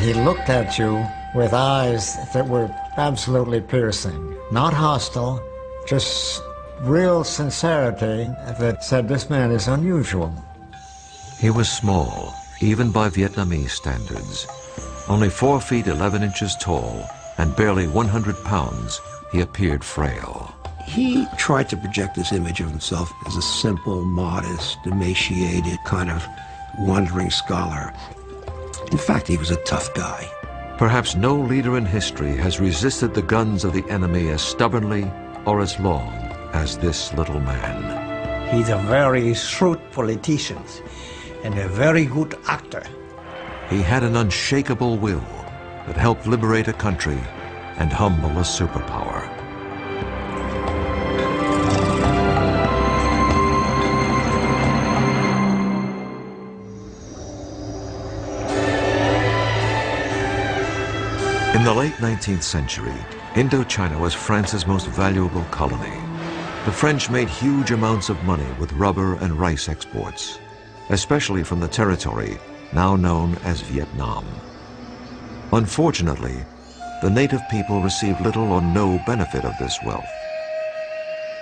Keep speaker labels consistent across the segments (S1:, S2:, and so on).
S1: He looked at you with eyes that were absolutely piercing, not hostile, just real sincerity that said this man is unusual.
S2: He was small, even by Vietnamese standards. Only 4 feet 11 inches tall and barely 100 pounds, he appeared frail.
S3: He tried to project this image of himself as a simple, modest, emaciated, kind of wandering scholar. In fact, he was a tough guy.
S2: Perhaps no leader in history has resisted the guns of the enemy as stubbornly or as long as this little man.
S4: He's a very shrewd politician and a very good actor.
S2: He had an unshakable will that helped liberate a country and humble a superpower. In the late 19th century, Indochina was France's most valuable colony. The French made huge amounts of money with rubber and rice exports, especially from the territory now known as Vietnam. Unfortunately, the native people received little or no benefit of this wealth.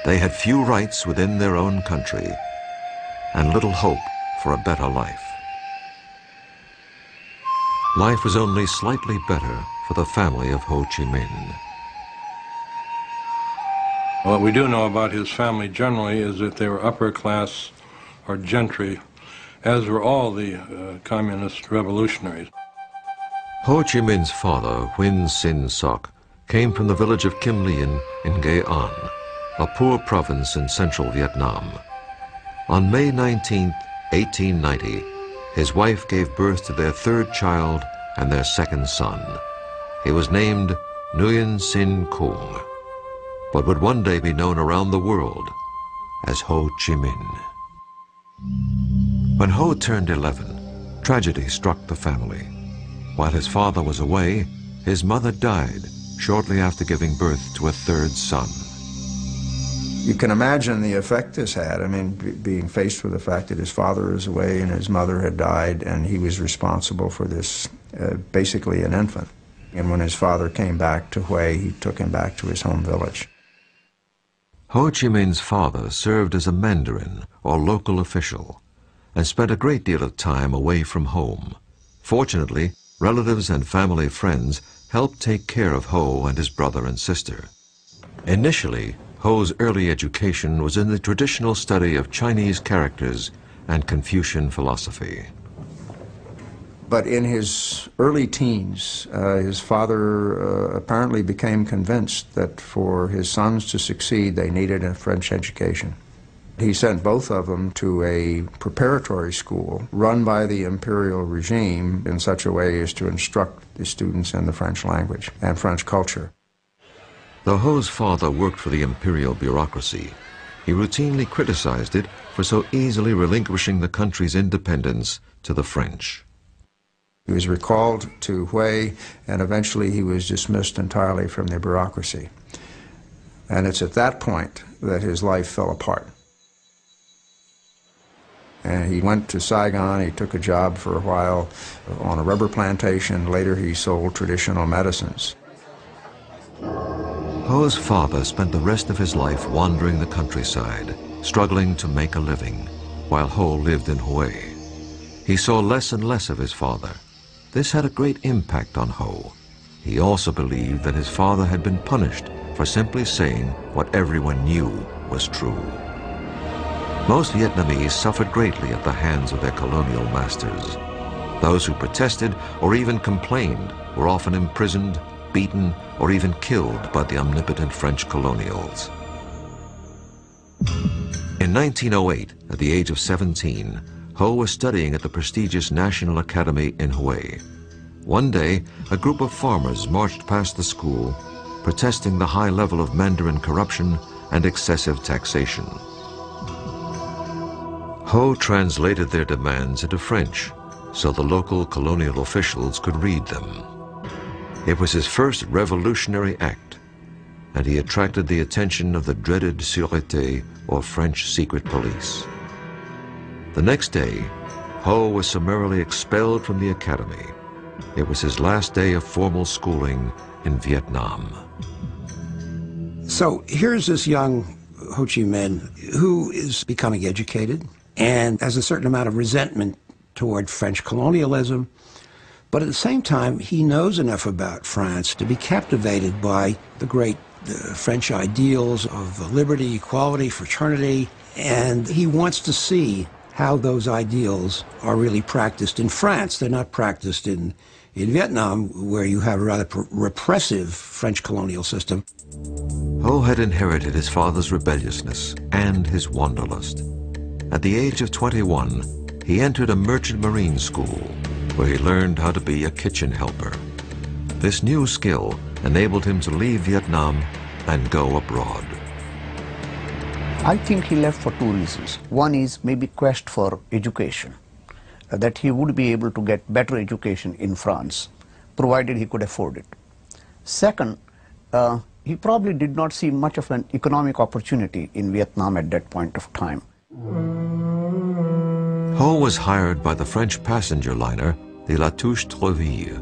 S2: They had few rights within their own country and little hope for a better life. Life was only slightly better for the family of Ho Chi Minh.
S5: What we do know about his family generally is that they were upper class or gentry, as were all the communist revolutionaries.
S2: Ho Chi Minh's father, Huynh Sinh Soc, came from the village of Kim Lien in Nghệ An, a poor province in central Vietnam. On May 19, 1890, his wife gave birth to their third child and their second son. He was named Nguyen Sinh Kung, but would one day be known around the world as Ho Chi Minh. When Ho turned 11, tragedy struck the family. While his father was away, his mother died shortly after giving birth to a third son.
S6: You can imagine the effect this had. I mean, being faced with the fact that his father is away and his mother had died, and he was responsible for this, basically an infant. And when his father came back to Hue, he took him back to his home village.
S2: Ho Chi Minh's father served as a mandarin or local official and spent a great deal of time away from home. Fortunately, relatives and family friends helped take care of Ho and his brother and sister. Initially, Ho's early education was in the traditional study of Chinese characters and Confucian philosophy.
S6: But in his early teens, his father apparently became convinced that for his sons to succeed, they needed a French education. He sent both of them to a preparatory school run by the imperial regime in such a way as to instruct the students in the French language and French culture.
S2: Though Ho's father worked for the imperial bureaucracy, he routinely criticized it for so easily relinquishing the country's independence to the French.
S6: He was recalled to Hue, and eventually he was dismissed entirely from the bureaucracy. And it's at that point that his life fell apart. And he went to Saigon, he took a job for a while on a rubber plantation. Later he sold traditional medicines.
S2: Ho's father spent the rest of his life wandering the countryside, struggling to make a living, while Ho lived in Hue. He saw less and less of his father. This had a great impact on Ho. He also believed that his father had been punished for simply saying what everyone knew was true. Most Vietnamese suffered greatly at the hands of their colonial masters. Those who protested or even complained were often imprisoned, beaten, or even killed by the omnipotent French colonials. In 1908, at the age of 17, Ho was studying at the prestigious National Academy in Hue. One day, a group of farmers marched past the school, protesting the high level of Mandarin corruption and excessive taxation. Ho translated their demands into French so the local colonial officials could read them. It was his first revolutionary act, and he attracted the attention of the dreaded Sûreté, or French secret police. The next day, Ho was summarily expelled from the academy. It was his last day of formal schooling in Vietnam.
S3: So here's this young Ho Chi Minh who is becoming educated and has a certain amount of resentment toward French colonialism, but at the same time he knows enough about France to be captivated by the great French ideals of liberty, equality, fraternity, and he wants to see how those ideals are really practiced in France. They're not practiced in Vietnam, where you have a rather repressive French colonial system.
S2: Ho had inherited his father's rebelliousness and his wanderlust. At the age of 21, he entered a merchant marine school where he learned how to be a kitchen helper. This new skill enabled him to leave Vietnam and go abroad.
S7: I think he left for two reasons. One is maybe quest for education, that he would be able to get better education in France, provided he could afford it. Second, he probably did not see much of an economic opportunity in Vietnam at that point of time.
S2: Ho was hired by the French passenger liner, the La Touche-Treville.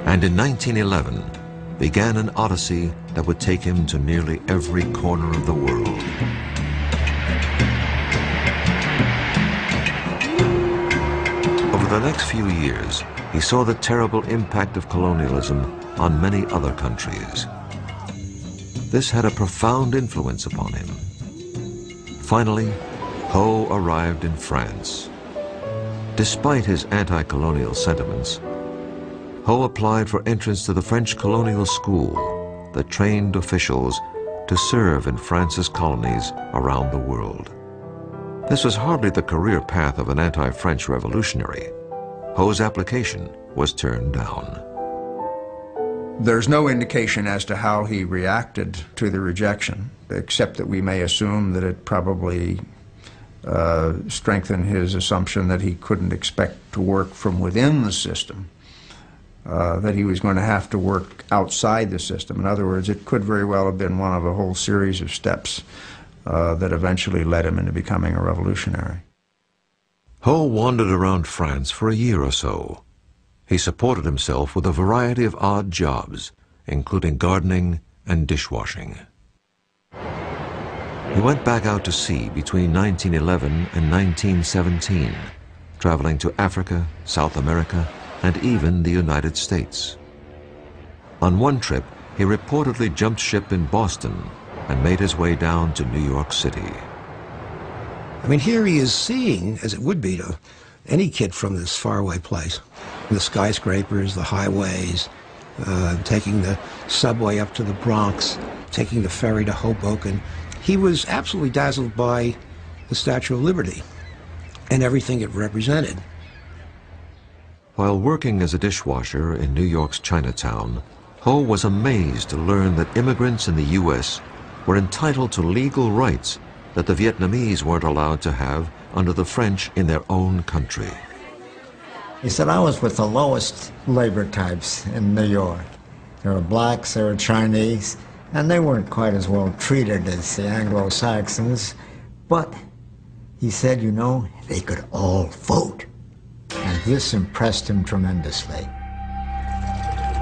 S2: And in 1911, began an odyssey that would take him to nearly every corner of the world. Over the next few years, he saw the terrible impact of colonialism on many other countries. This had a profound influence upon him. Finally, Ho arrived in France. Despite his anti-colonial sentiments, Ho applied for entrance to the French colonial school that trained officials to serve in France's colonies around the world. This was hardly the career path of an anti-French revolutionary. Ho's application was turned down.
S6: There's no indication as to how he reacted to the rejection, except that we may assume that it probably strengthened his assumption that he couldn't expect to work from within the system, that he was going to have to work outside the system. In other words, it could very well have been one of a whole series of steps that eventually led him into becoming a revolutionary.
S2: Ho wandered around France for a year or so. He supported himself with a variety of odd jobs, including gardening and dishwashing. He went back out to sea between 1911 and 1917, traveling to Africa, South America, and even the United States. On one trip, he reportedly jumped ship in Boston and made his way down to New York City.
S3: I mean, here he is seeing, as it would be to any kid from this faraway place, the skyscrapers, the highways, taking the subway up to the Bronx, taking the ferry to Hoboken. He was absolutely dazzled by the Statue of Liberty and everything it represented.
S2: While working as a dishwasher in New York's Chinatown, Ho was amazed to learn that immigrants in the U.S. were entitled to legal rights that the Vietnamese weren't allowed to have under the French in their own country.
S1: He said, I was with the lowest labor types in New York. There were blacks, there were Chinese, and they weren't quite as well treated as the Anglo-Saxons. But he said, you know, they could all vote. And this impressed him tremendously.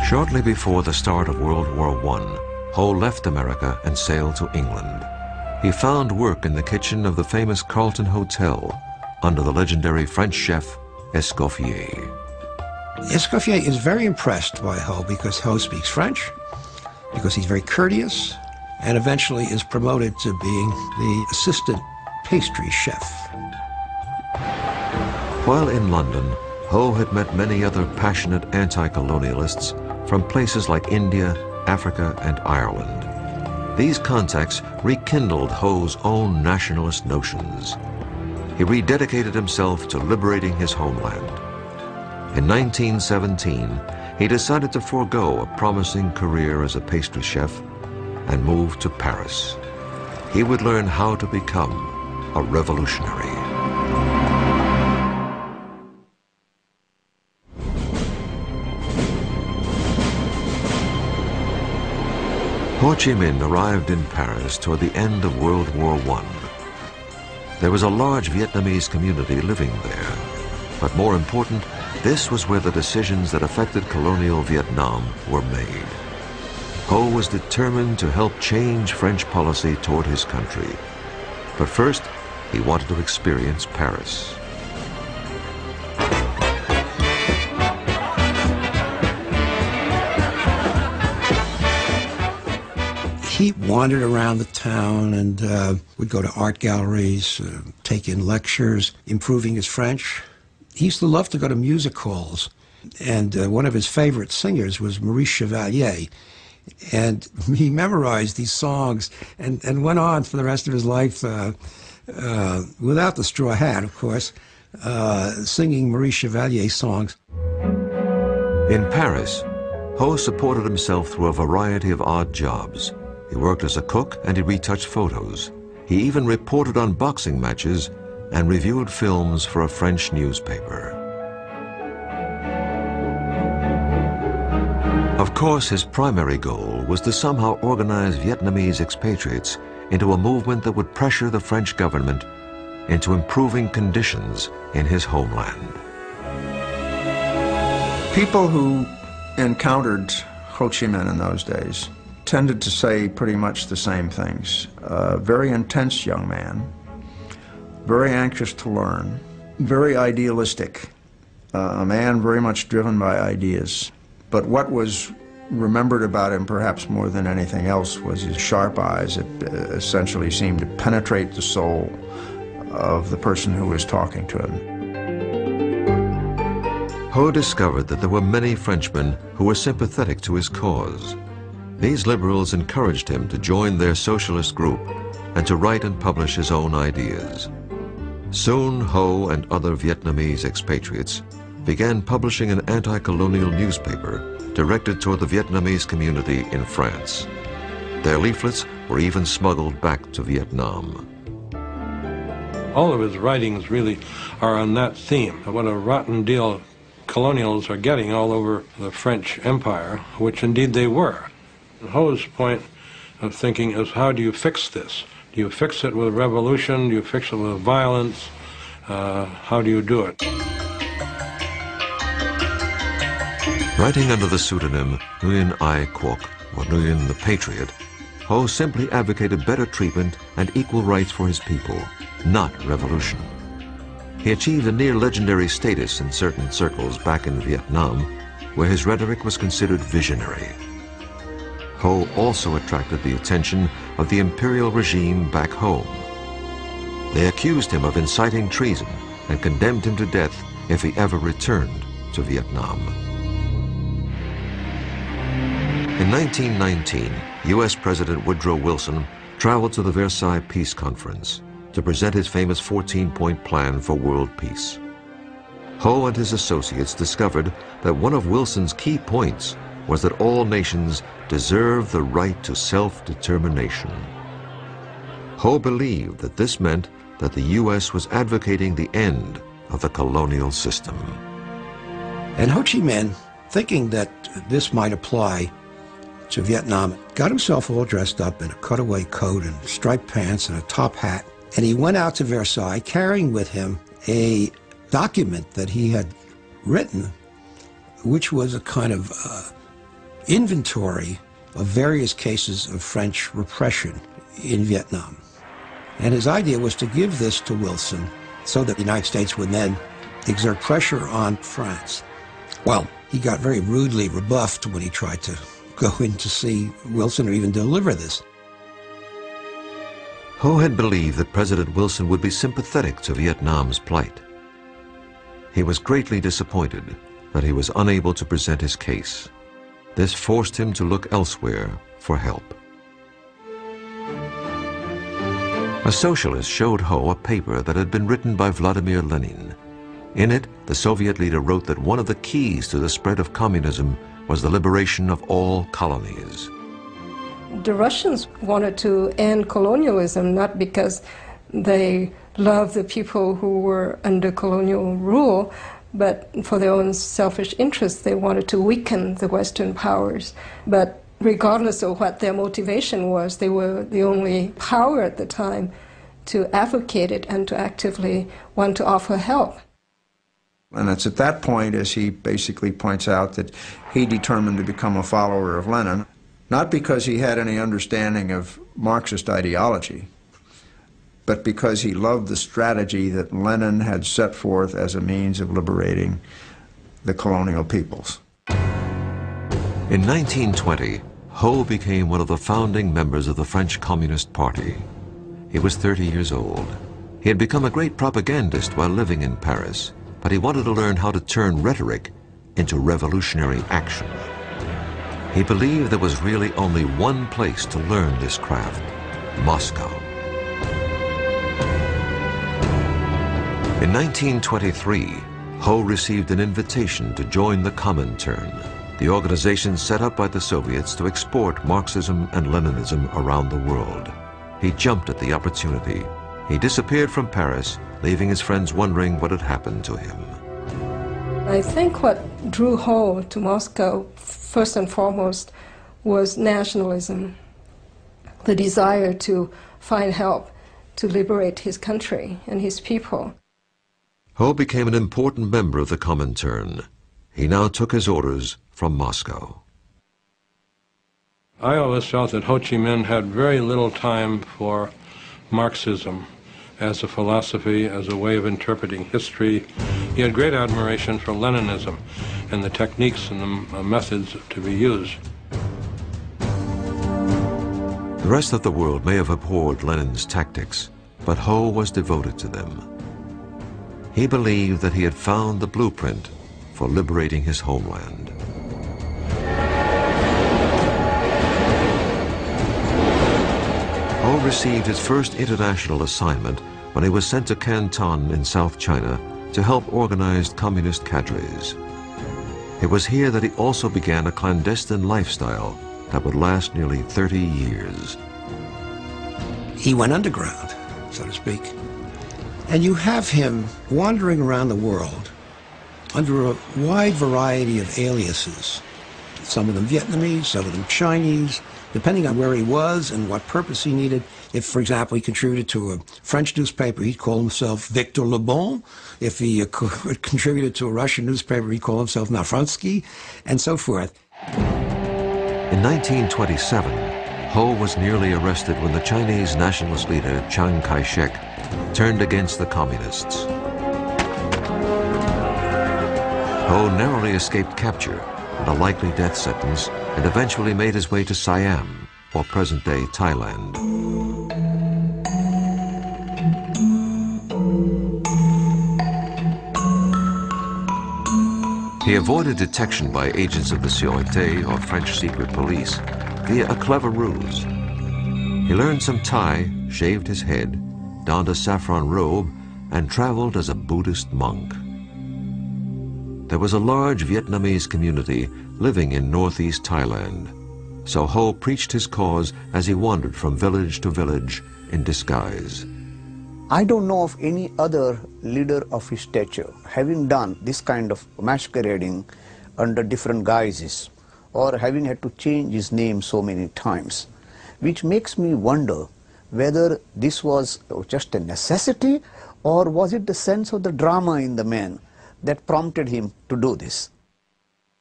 S2: Shortly before the start of World War I, Ho left America and sailed to England. He found work in the kitchen of the famous Carlton Hotel under the legendary French chef Escoffier.
S3: Escoffier is very impressed by Ho because Ho speaks French, because he's very courteous, and eventually is promoted to being the assistant pastry chef.
S2: While in London, Ho had met many other passionate anti-colonialists from places like India, Africa, and Ireland. These contacts rekindled Ho's own nationalist notions. He rededicated himself to liberating his homeland. In 1917, he decided to forego a promising career as a pastry chef and move to Paris. He would learn how to become a revolutionary. Ho Chi Minh arrived in Paris toward the end of World War I. There was a large Vietnamese community living there. But more important, this was where the decisions that affected colonial Vietnam were made. Ho was determined to help change French policy toward his country. But first, he wanted to experience Paris.
S3: He wandered around the town and would go to art galleries, take in lectures, improving his French. He used to love to go to music halls, and one of his favorite singers was Maurice Chevalier. And he memorized these songs and went on for the rest of his life, without the straw hat, of course, singing Maurice Chevalier songs.
S2: In Paris, Ho supported himself through a variety of odd jobs. He worked as a cook and he retouched photos. He even reported on boxing matches and reviewed films for a French newspaper. Of course, his primary goal was to somehow organize Vietnamese expatriates into a movement that would pressure the French government into improving conditions in his homeland.
S6: People who encountered Ho Chi Minh in those days tended to say pretty much the same things. Very intense young man, very anxious to learn, very idealistic, a man very much driven by ideas. But what was remembered about him perhaps more than anything else was his sharp eyes that essentially seemed to penetrate the soul of the person who was talking to him.
S2: Ho discovered that there were many Frenchmen who were sympathetic to his cause. These liberals encouraged him to join their socialist group and to write and publish his own ideas. Soon, Ho and other Vietnamese expatriates began publishing an anti-colonial newspaper directed toward the Vietnamese community in France. Their leaflets were even smuggled back to Vietnam.
S5: All of his writings really are on that theme. What a rotten deal colonials are getting all over the French Empire, which indeed they were. Ho's point of thinking is, how do you fix this? Do you fix it with revolution? Do you fix it with violence? How do you do it?
S2: Writing under the pseudonym Nguyen Ai Quoc, or Nguyen the Patriot, Ho simply advocated better treatment and equal rights for his people, not revolution. He achieved a near-legendary status in certain circles back in Vietnam, where his rhetoric was considered visionary. Ho also attracted the attention of the imperial regime back home. They accused him of inciting treason and condemned him to death if he ever returned to Vietnam. In 1919, U.S. President Woodrow Wilson traveled to the Versailles Peace Conference to present his famous 14-point plan for world peace. Ho and his associates discovered that one of Wilson's key points was that all nations deserve the right to self-determination. Ho believed that this meant that the U.S. was advocating the end of the colonial system.
S3: And Ho Chi Minh, thinking that this might apply to Vietnam, got himself all dressed up in a cutaway coat and striped pants and a top hat, and he went out to Versailles carrying with him a document that he had written, which was a kind of inventory of various cases of French repression in Vietnam. And his idea was to give this to Wilson so that the United States would then exert pressure on France. Well, he got very rudely rebuffed when he tried to go in to see Wilson or even deliver this.
S2: Ho had believed that President Wilson would be sympathetic to Vietnam's plight. He was greatly disappointed that he was unable to present his case. This forced him to look elsewhere for help. A socialist showed Ho a paper that had been written by Vladimir Lenin. In it, the Soviet leader wrote that one of the keys to the spread of communism was the liberation of all colonies.
S8: The Russians wanted to end colonialism not because they loved the people who were under colonial rule, but for their own selfish interests. They wanted to weaken the Western powers. But regardless of what their motivation was, they were the only power at the time to advocate it and to actively want to offer help.
S6: And it's at that point, as he basically points out, that he determined to become a follower of Lenin, not because he had any understanding of Marxist ideology, but because he loved the strategy that Lenin had set forth as a means of liberating the colonial peoples.
S2: In 1920, Ho became one of the founding members of the French Communist Party. He was 30 years old. He had become a great propagandist while living in Paris, but he wanted to learn how to turn rhetoric into revolutionary action. He believed there was really only one place to learn this craft: Moscow. In 1923, Ho received an invitation to join the Comintern, the organization set up by the Soviets to export Marxism and Leninism around the world. He jumped at the opportunity. He disappeared from Paris, leaving his friends wondering what had happened to him.
S8: I think what drew Ho to Moscow, first and foremost, was nationalism, the desire to find help to liberate his country and his people.
S2: Ho became an important member of the Comintern. He now took his orders from Moscow.
S5: I always felt that Ho Chi Minh had very little time for Marxism as a philosophy, as a way of interpreting history. He had great admiration for Leninism and the techniques and the methods to be used.
S2: The rest of the world may have abhorred Lenin's tactics, but Ho was devoted to them. He believed that he had found the blueprint for liberating his homeland. Ho received his first international assignment when he was sent to Canton in South China to help organize communist cadres. It was here that he also began a clandestine lifestyle that would last nearly 30 years.
S3: He went underground, so to speak. And you have him wandering around the world under a wide variety of aliases. Some of them Vietnamese, some of them Chinese, depending on where he was and what purpose he needed. If, for example, he contributed to a French newspaper, he'd call himself Victor Le Bon. If he contributed to a Russian newspaper, he'd call himself Nafransky, and so forth.
S2: In 1927, Ho was nearly arrested when the Chinese nationalist leader Chiang Kai-shek turned against the communists. Ho narrowly escaped capture and a likely death sentence, and eventually made his way to Siam, or present-day Thailand. He avoided detection by agents of the Sûreté, or French secret police, via a clever ruse. He learned some Thai, shaved his head, donned a saffron robe, and traveled as a Buddhist monk. There was a large Vietnamese community living in northeast Thailand, so Ho preached his cause as he wandered from village to village in disguise.
S7: I don't know of any other leader of his stature having done this kind of masquerading under different guises, or having had to change his name so many times, which makes me wonder whether this was just a necessity, or was it the sense of the drama in the man that prompted him to do this.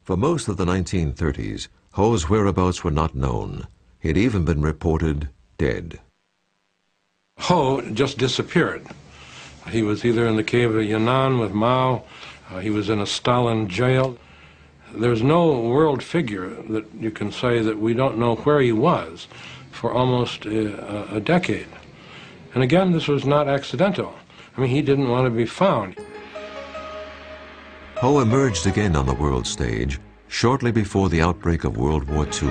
S2: For most of the 1930s, Ho's whereabouts were not known. He had even been reported dead.
S5: Ho just disappeared. He was either in the cave of Yan'an with Mao, he was in a Stalin jail. There's no world figure that you can say that we don't know where he was for almost a decade. And again, this was not accidental. I mean, he didn't want to be found.
S2: Ho emerged again on the world stage shortly before the outbreak of World War II.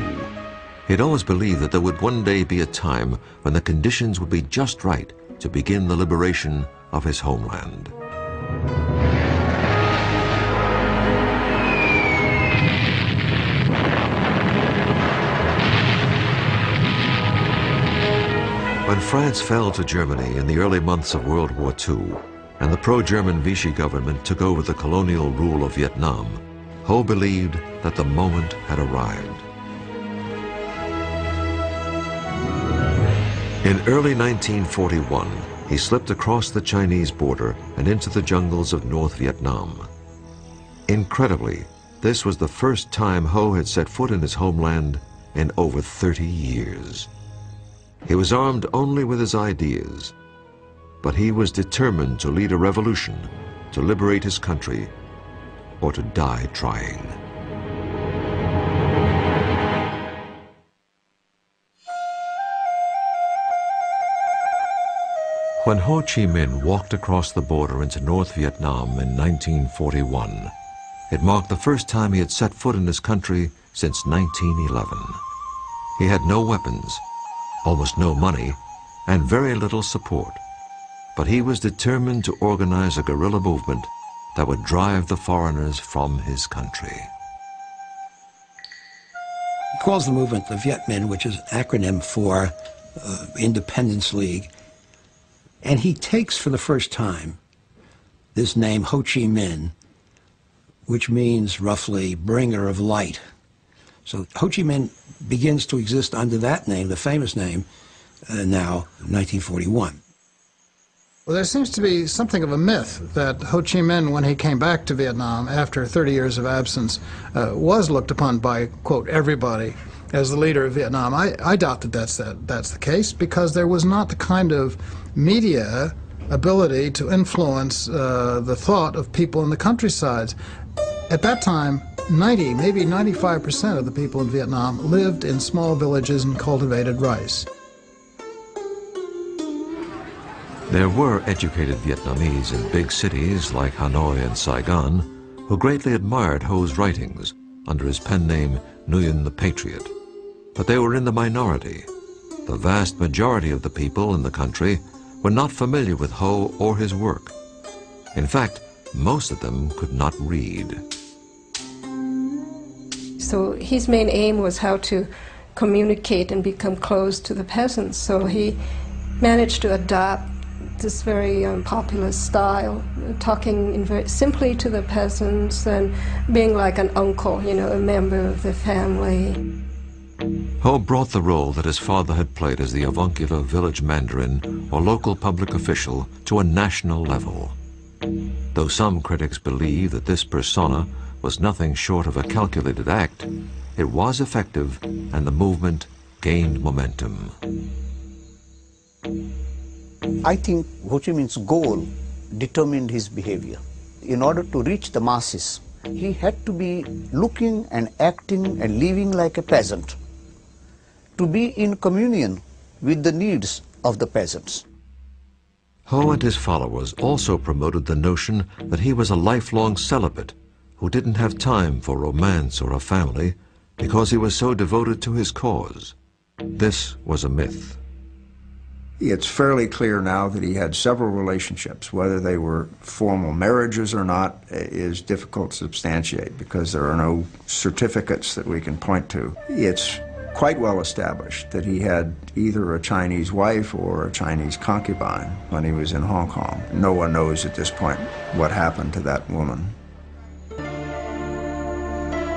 S2: He'd always believed that there would one day be a time when the conditions would be just right to begin the liberation of his homeland. When France fell to Germany in the early months of World War II, and the pro-German Vichy government took over the colonial rule of Vietnam, Ho believed that the moment had arrived. In early 1941, he slipped across the Chinese border and into the jungles of North Vietnam. Incredibly, this was the first time Ho had set foot in his homeland in over 30 years. He was armed only with his ideas, but he was determined to lead a revolution, to liberate his country, or to die trying. When Ho Chi Minh walked across the border into North Vietnam in 1941, it marked the first time he had set foot in his country since 1911. He had no weapons, almost no money, and very little support. But he was determined to organize a guerrilla movement that would drive the foreigners from his country.
S3: He calls the movement the Viet Minh, which is an acronym for Independence League. And he takes for the first time this name Ho Chi Minh, which means roughly bringer of light. So Ho Chi Minh begins to exist under that name, the famous name, now, 1941.
S9: Well, there seems to be something of a myth that Ho Chi Minh, when he came back to Vietnam after 30 years of absence, was looked upon by, quote, everybody as the leader of Vietnam. I doubt that that's the case, because there was not the kind of media ability to influence the thought of people in the countryside. At that time, 90, maybe 95% of the people in Vietnam lived in small villages and cultivated rice.
S2: There were educated Vietnamese in big cities like Hanoi and Saigon who greatly admired Ho's writings under his pen name Nguyen the Patriot. But they were in the minority. The vast majority of the people in the country were not familiar with Ho or his work. In fact, most of them could not read.
S8: So his main aim was how to communicate and become close to the peasants. So he managed to adopt this very popular style, talking very simply to the peasants and being like an uncle, you know, a member of the family.
S2: Ho brought the role that his father had played as the avuncular village mandarin or local public official to a national level. Though some critics believe that this persona was nothing short of a calculated act, it was effective and the movement gained momentum.
S7: I think Ho Chi Minh's goal determined his behavior. In order to reach the masses, he had to be looking and acting and living like a peasant, to be in communion with the needs of the peasants.
S2: Ho and his followers also promoted the notion that he was a lifelong celibate who didn't have time for romance or a family because he was so devoted to his cause. This was a myth.
S6: It's fairly clear now that he had several relationships. Whether they were formal marriages or not is difficult to substantiate because there are no certificates that we can point to. It's quite well established that he had either a Chinese wife or a Chinese concubine when he was in Hong Kong. No one knows at this point what happened to that woman.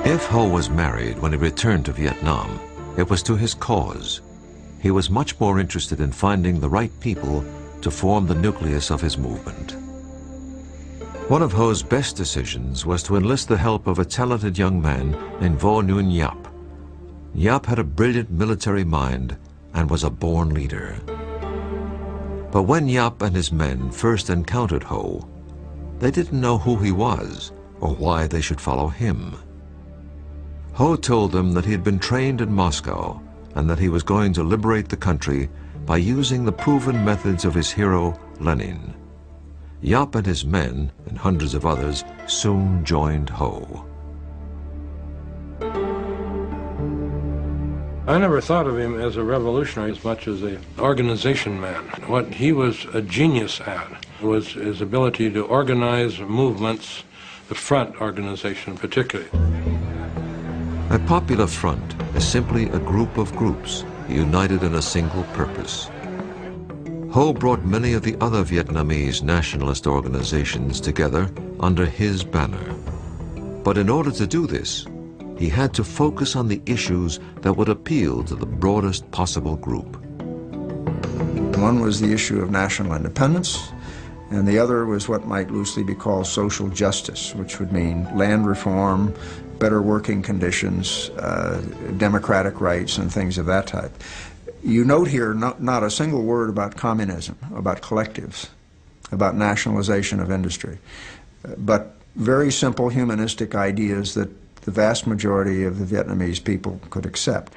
S2: If Ho was married when he returned to Vietnam, it was to his cause. He was much more interested in finding the right people to form the nucleus of his movement. One of Ho's best decisions was to enlist the help of a talented young man named Vo Nguyen Giap. Giap had a brilliant military mind and was a born leader. But when Giap and his men first encountered Ho, they didn't know who he was or why they should follow him. Ho told them that he had been trained in Moscow and that he was going to liberate the country by using the proven methods of his hero, Lenin. Giap and his men, and hundreds of others, soon joined Ho.
S5: I never thought of him as a revolutionary as much as an organization man. What he was a genius at was his ability to organize movements, the front organization particularly.
S2: A popular front is simply a group of groups united in a single purpose. Ho brought many of the other Vietnamese nationalist organizations together under his banner. But in order to do this, he had to focus on the issues that would appeal to the broadest possible group.
S6: One was the issue of national independence, and the other was what might loosely be called social justice, which would mean land reform, better working conditions, democratic rights, and things of that type. You note here not a single word about communism, about collectives, about nationalization of industry, but very simple humanistic ideas that the vast majority of the Vietnamese people could accept.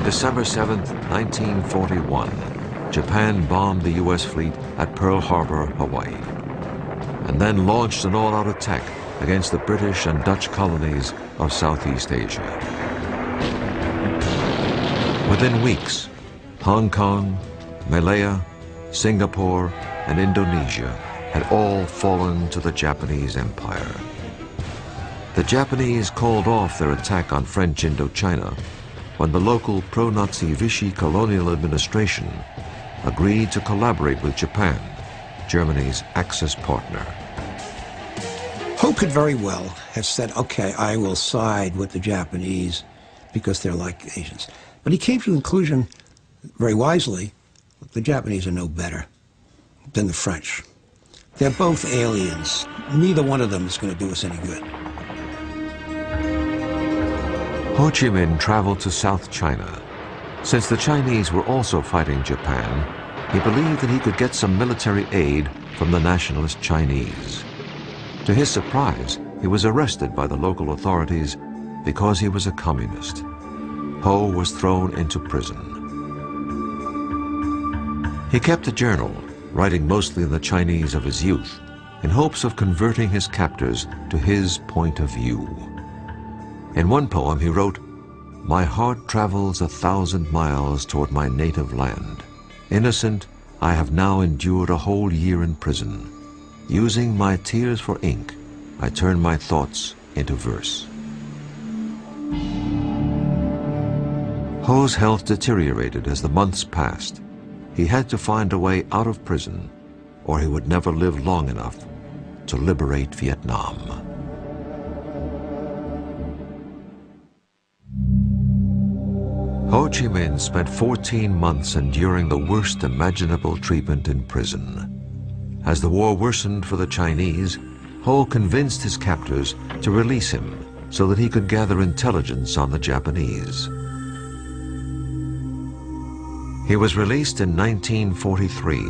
S2: December 7, 1941, Japan bombed the U.S. fleet at Pearl Harbor, Hawaii, and then launched an all-out attack against the British and Dutch colonies of Southeast Asia. Within weeks, Hong Kong, Malaya, Singapore, and Indonesia had all fallen to the Japanese Empire. The Japanese called off their attack on French Indochina when the local pro-Nazi Vichy colonial administration agreed to collaborate with Japan, Germany's Axis partner.
S3: Ho could very well have said, okay, I will side with the Japanese because they're like Asians. But he came to the conclusion, very wisely, the Japanese are no better than the French. They're both aliens. Neither one of them is going to do us any good.
S2: Ho Chi Minh traveled to South China. Since the Chinese were also fighting Japan, he believed that he could get some military aid from the nationalist Chinese. To his surprise, he was arrested by the local authorities because he was a communist. Ho was thrown into prison. He kept a journal, writing mostly in the Chinese of his youth, in hopes of converting his captors to his point of view. In one poem he wrote, "My heart travels 1,000 miles toward my native land. Innocent, I have now endured a whole year in prison. Using my tears for ink, I turn my thoughts into verse." Ho's health deteriorated as the months passed. He had to find a way out of prison, or he would never live long enough to liberate Vietnam. Ho Chi Minh spent 14 months enduring the worst imaginable treatment in prison. As the war worsened for the Chinese, Ho convinced his captors to release him so that he could gather intelligence on the Japanese. He was released in 1943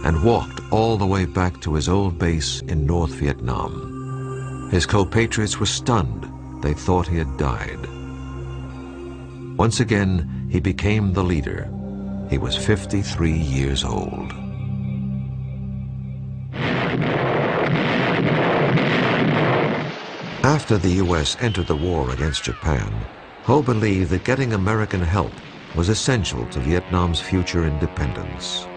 S2: and walked all the way back to his old base in North Vietnam. His compatriots were stunned. They thought he had died. Once again, he became the leader. He was 53 years old. After the U.S. entered the war against Japan, Ho believed that getting American help was essential to Vietnam's future independence.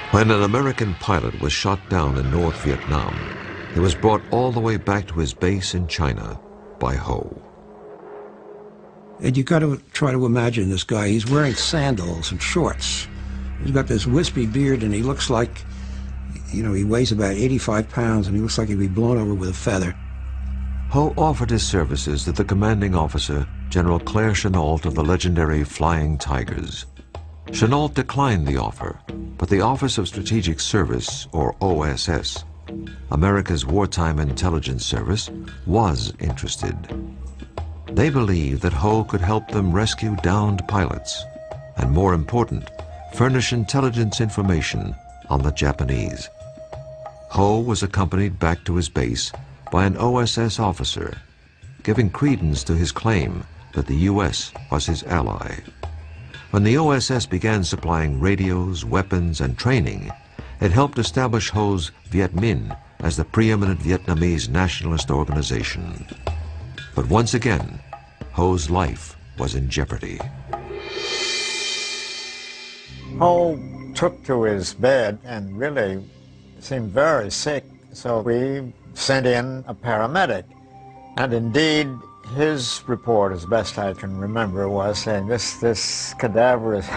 S2: When an American pilot was shot down in North Vietnam, he was brought all the way back to his base in China by Ho.
S3: And you got to try to imagine this guy. He's wearing sandals and shorts. He's got this wispy beard, and he looks like, you know, he weighs about 85 pounds, and he looks like he'd be blown over with a feather.
S2: Ho offered his services to the commanding officer, General Claire Chennault of the legendary Flying Tigers. Chennault declined the offer, but the Office of Strategic Service, or OSS, America's wartime intelligence service, was interested. They believed that Ho could help them rescue downed pilots, and more important, furnish intelligence information on the Japanese. Ho was accompanied back to his base by an OSS officer, giving credence to his claim that the U.S. was his ally. When the OSS began supplying radios, weapons, and training, it helped establish Ho's Viet Minh as the preeminent Vietnamese nationalist organization. But once again, Ho's life was in jeopardy.
S1: Ho took to his bed and really seemed very sick, so we sent in a paramedic. And indeed, His report, as best I can remember, was saying this cadaverous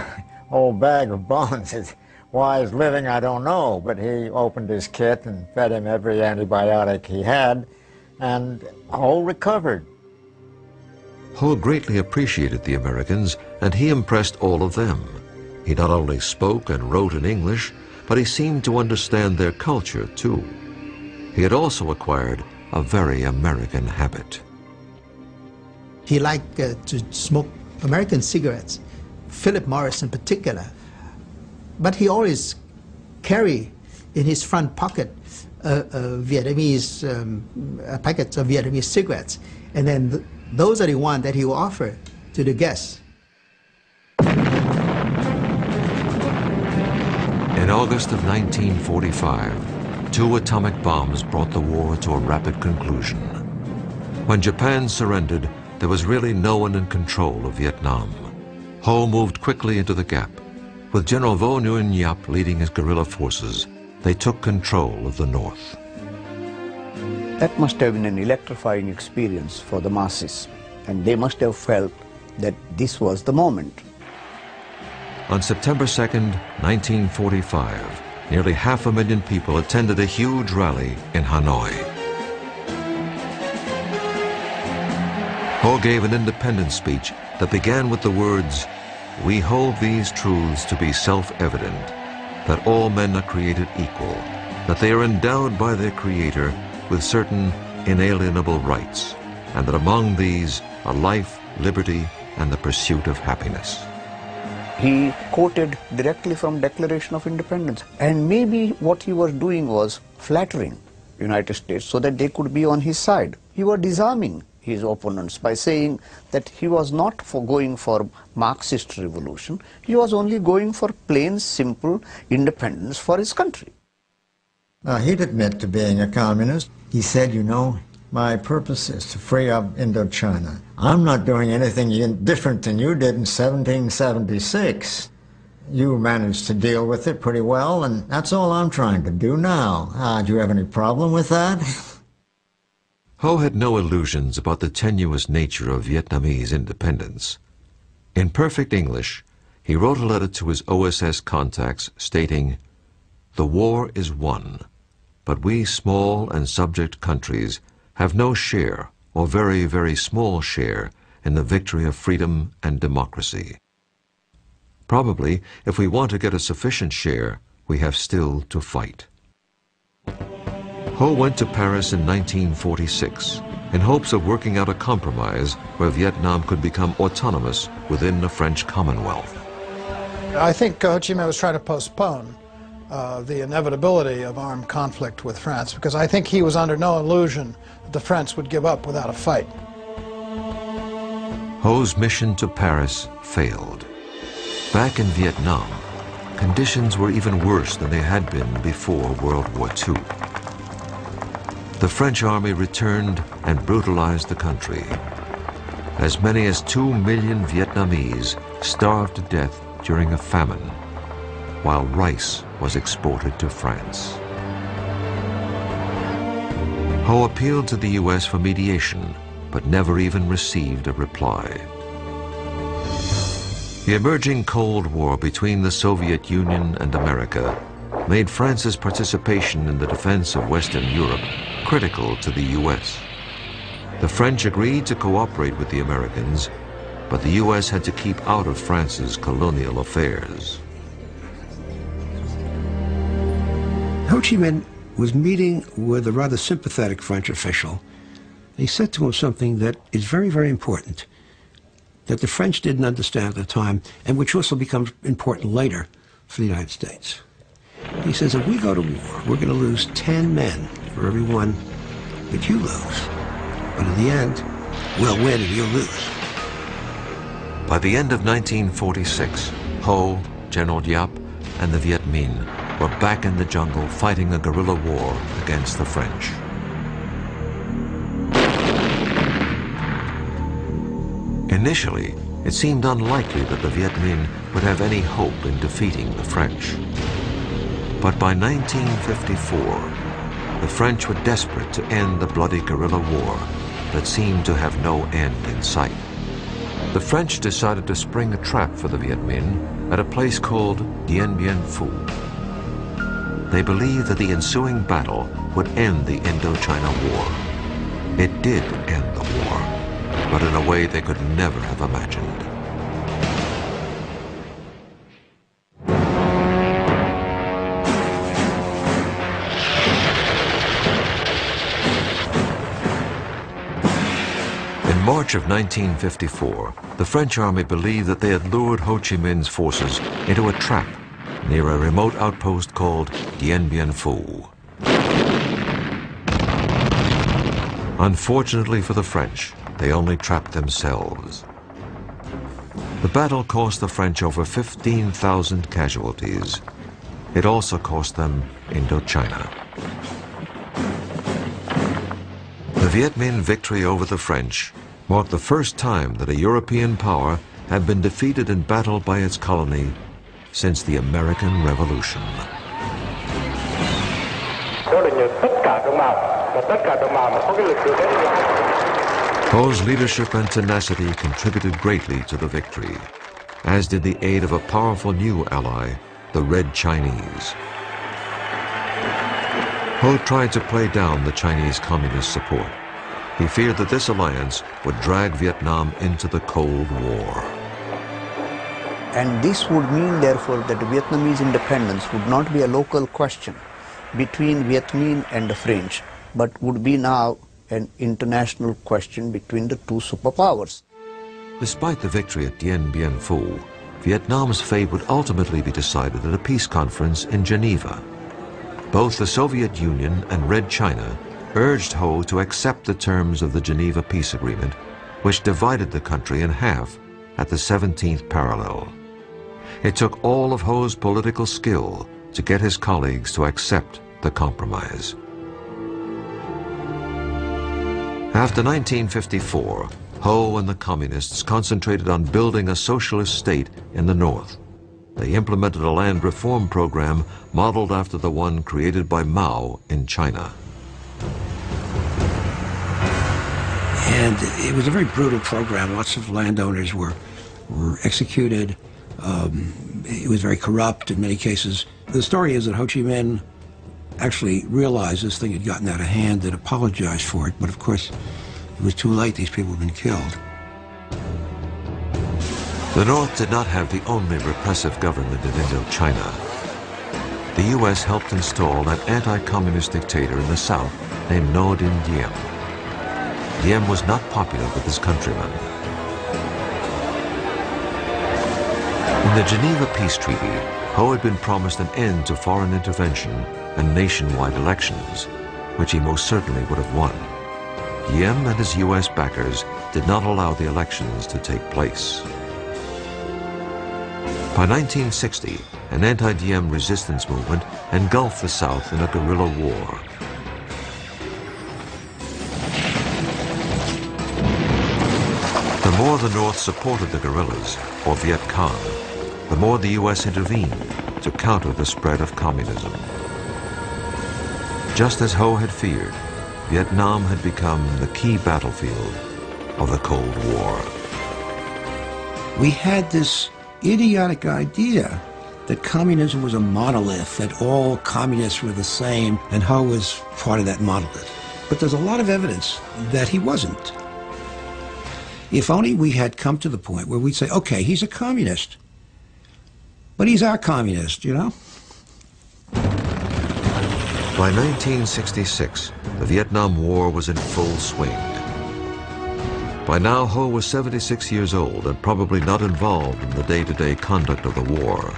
S1: old bag of bones is why he's living, I don't know, but he opened his kit and fed him every antibiotic he had, and Ho recovered.
S2: Ho greatly appreciated the Americans, and he impressed all of them. He not only spoke and wrote in English, but he seemed to understand their culture, too. He had also acquired a very American habit.
S10: He liked to smoke American cigarettes, Philip Morris in particular. But he always carried in his front pocket Vietnamese packets of Vietnamese cigarettes. And then those are the ones that he will offer to the guests.
S2: In August of 1945, 2 atomic bombs brought the war to a rapid conclusion. When Japan surrendered, there was really no one in control of Vietnam. Ho moved quickly into the gap. With General Vo Nguyen Giap leading his guerrilla forces, they took control of the north.
S7: That must have been an electrifying experience for the masses, and they must have felt that this was the moment.
S2: On September 2nd, 1945, nearly 500,000 people attended a huge rally in Hanoi. Ho gave an independence speech that began with the words, "We hold these truths to be self-evident, that all men are created equal, that they are endowed by their Creator with certain inalienable rights, and that among these are life, liberty, and the pursuit of happiness."
S7: He quoted directly from Declaration of Independence, and maybe what he was doing was flattering the United States so that they could be on his side. He was disarming his opponents by saying that he was not going for Marxist revolution, he was only going for plain, simple independence for his country.
S1: He'd admit to being a communist. He said, you know, my purpose is to free up Indochina. I'm not doing anything different than you did in 1776. You managed to deal with it pretty well, and that's all I'm trying to do now. Do you have any problem with that?
S2: Ho had no illusions about the tenuous nature of Vietnamese independence. In perfect English, he wrote a letter to his OSS contacts stating, "The war is won, but we small and subject countries have no share, or very, very small share, in the victory of freedom and democracy. Probably, if we want to get a sufficient share, we have still to fight." Ho went to Paris in 1946 in hopes of working out a compromise where Vietnam could become autonomous within the French Commonwealth.
S9: I think Ho Chi Minh was trying to postpone the inevitability of armed conflict with France, because I think he was under no illusion that the French would give up without a fight.
S2: Ho's mission to Paris failed. Back in Vietnam, conditions were even worse than they had been before World War II. The French army returned and brutalized the country. As many as 2 million Vietnamese starved to death during a famine, while rice was exported to France. Ho appealed to the U.S. for mediation, but never even received a reply. The emerging Cold War between the Soviet Union and America made France's participation in the defense of Western Europe critical to the U.S. The French agreed to cooperate with the Americans, but the U.S. had to keep out of France's colonial affairs.
S3: Ho Chi Minh was meeting with a rather sympathetic French official. He said to him something that is very, very important, that the French didn't understand at the time, and which also becomes important later for the United States. He says, if we go to war, we're going to lose 10 men for every one that you lose. But in the end, we'll win and you'll lose.
S2: By the end of 1946, Ho, General Giap, and the Viet Minh were back in the jungle fighting a guerrilla war against the French. Initially, it seemed unlikely that the Viet Minh would have any hope in defeating the French. But by 1954, the French were desperate to end the bloody guerrilla war, that seemed to have no end in sight. The French decided to spring a trap for the Viet Minh at a place called Dien Bien Phu. They believed that the ensuing battle would end the Indochina War. It did end the war, but in a way they could never have imagined. In March of 1954, the French army believed that they had lured Ho Chi Minh's forces into a trap near a remote outpost called Dien Bien Phu. Unfortunately for the French, they only trapped themselves. The battle cost the French over 15,000 casualties. It also cost them Indochina. The Viet Minh victory over the French marked the first time that a European power had been defeated in battle by its colony since the American Revolution. Ho's leadership and tenacity contributed greatly to the victory, as did the aid of a powerful new ally, the Red Chinese. Ho tried to play down the Chinese Communist support. He feared that this alliance would drag Vietnam into the Cold War.
S7: And this would mean, therefore, that Vietnamese independence would not be a local question between Viet Minh and the French, but would be now an international question between the two superpowers.
S2: Despite the victory at Dien Bien Phu, Vietnam's fate would ultimately be decided at a peace conference in Geneva. Both the Soviet Union and Red China urged Ho to accept the terms of the Geneva Peace Agreement, which divided the country in half at the 17th parallel. It took all of Ho's political skill to get his colleagues to accept the compromise. After 1954, Ho and the Communists concentrated on building a socialist state in the North. They implemented a land reform program modeled after the one created by Mao in China.
S3: And it was a very brutal program. Lots of landowners were executed. It was very corrupt in many cases. The story is that Ho Chi Minh actually realized this thing had gotten out of hand and apologized for it, but of course it was too late. These people had been killed.
S2: The North did not have the only repressive government in Indochina. The U.S. helped install an anti-communist dictator in the South named Ngo Dinh Diem. Diem was not popular with his countrymen. In the Geneva Peace Treaty, Ho had been promised an end to foreign intervention and nationwide elections, which he most certainly would have won. Diem and his U.S. backers did not allow the elections to take place. By 1960, an anti-Diem resistance movement engulfed the South in a guerrilla war. The more the North supported the guerrillas, or Viet Cong, the more the U.S. intervened to counter the spread of communism. Just as Ho had feared, Vietnam had become the key battlefield of the Cold War.
S3: We had this idiotic idea that communism was a monolith, that all communists were the same, and Ho was part of that monolith. But there's a lot of evidence that he wasn't. If only we had come to the point where we'd say, okay, he's a communist, but he's our communist, you know?
S2: By 1966, the Vietnam War was in full swing. By now, Ho was 76 years old and probably not involved in the day-to-day conduct of the war.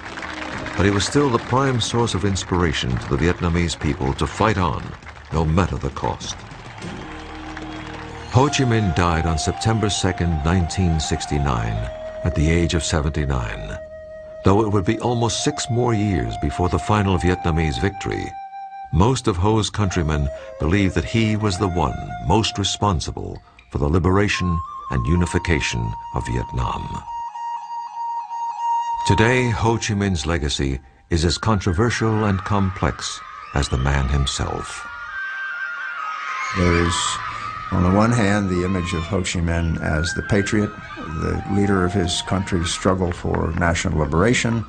S2: But he was still the prime source of inspiration to the Vietnamese people to fight on, no matter the cost. Ho Chi Minh died on September 2nd, 1969, at the age of 79. Though it would be almost 6 more years before the final Vietnamese victory, most of Ho's countrymen believed that he was the one most responsible for the liberation and unification of Vietnam. Today, Ho Chi Minh's legacy is as controversial and complex as the man himself.
S6: There is On the one hand, the image of Ho Chi Minh as the patriot, the leader of his country's struggle for national liberation,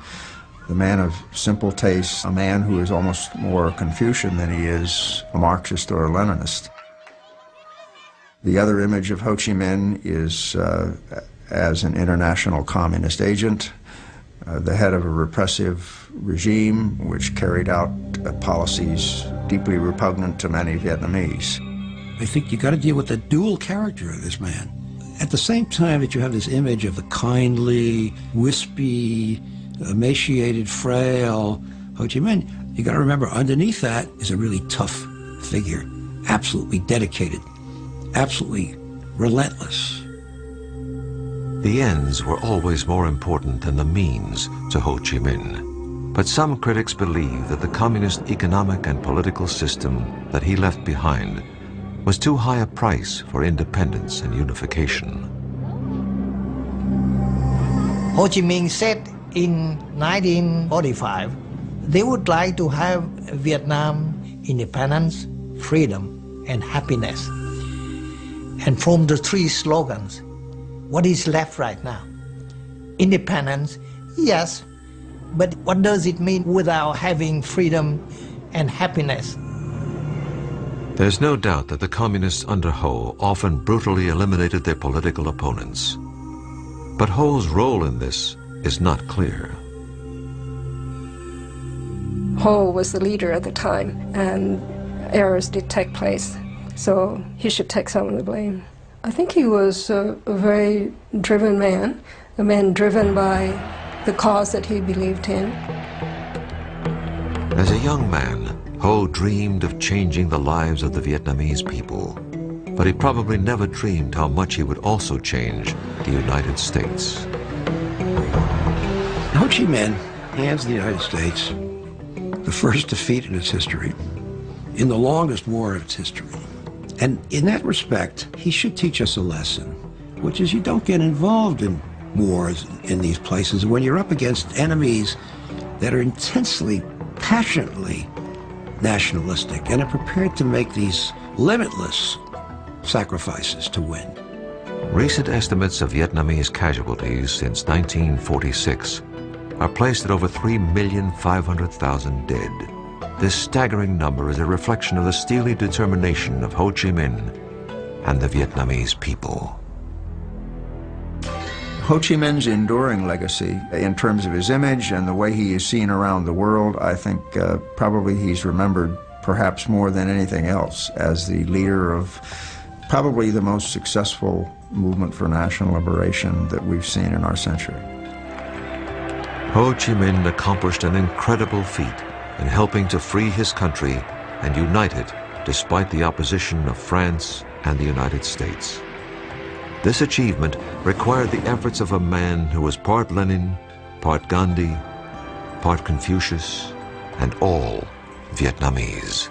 S6: the man of simple tastes, a man who is almost more Confucian than he is a Marxist or a Leninist. The other image of Ho Chi Minh is as an international communist agent, the head of a repressive regime which carried out policies deeply repugnant to many Vietnamese.
S3: I think you got to deal with the dual character of this man. At the same time that you have this image of the kindly, wispy, emaciated, frail Ho Chi Minh, you got to remember underneath that is a really tough figure, absolutely dedicated, absolutely relentless.
S2: The ends were always more important than the means to Ho Chi Minh. But some critics believe that the communist economic and political system that he left behind was too high a price for independence and unification.
S4: Ho Chi Minh said in 1945, they would like to have Vietnam independence, freedom, and happiness. And from the three slogans, what is left right now? Independence, yes, but what does it mean without having freedom and happiness?
S2: There's no doubt that the communists under Ho often brutally eliminated their political opponents. But Ho's role in this is not clear.
S8: Ho was the leader at the time, and errors did take place, so he should take some of the blame. I think he was a very driven man, a man driven by the cause that he believed in.
S2: As a young man, Ho dreamed of changing the lives of the Vietnamese people, but he probably never dreamed how much he would also change the United States.
S3: Ho Chi Minh hands the United States the first defeat in its history, in the longest war of its history. And in that respect, he should teach us a lesson, which is you don't get involved in wars in these places when you're up against enemies that are intensely, passionately nationalistic and are prepared to make these limitless sacrifices to win.
S2: Recent estimates of Vietnamese casualties since 1946 are placed at over 3,500,000 dead. This staggering number is a reflection of the steely determination of Ho Chi Minh and the Vietnamese people.
S6: Ho Chi Minh's enduring legacy, in terms of his image and the way he is seen around the world, I think probably he's remembered perhaps more than anything else as the leader of probably the most successful movement for national liberation that we've seen in our century.
S2: Ho Chi Minh accomplished an incredible feat in helping to free his country and unite it despite the opposition of France and the United States. This achievement required the efforts of a man who was part Lenin, part Gandhi, part Confucius, and all Vietnamese.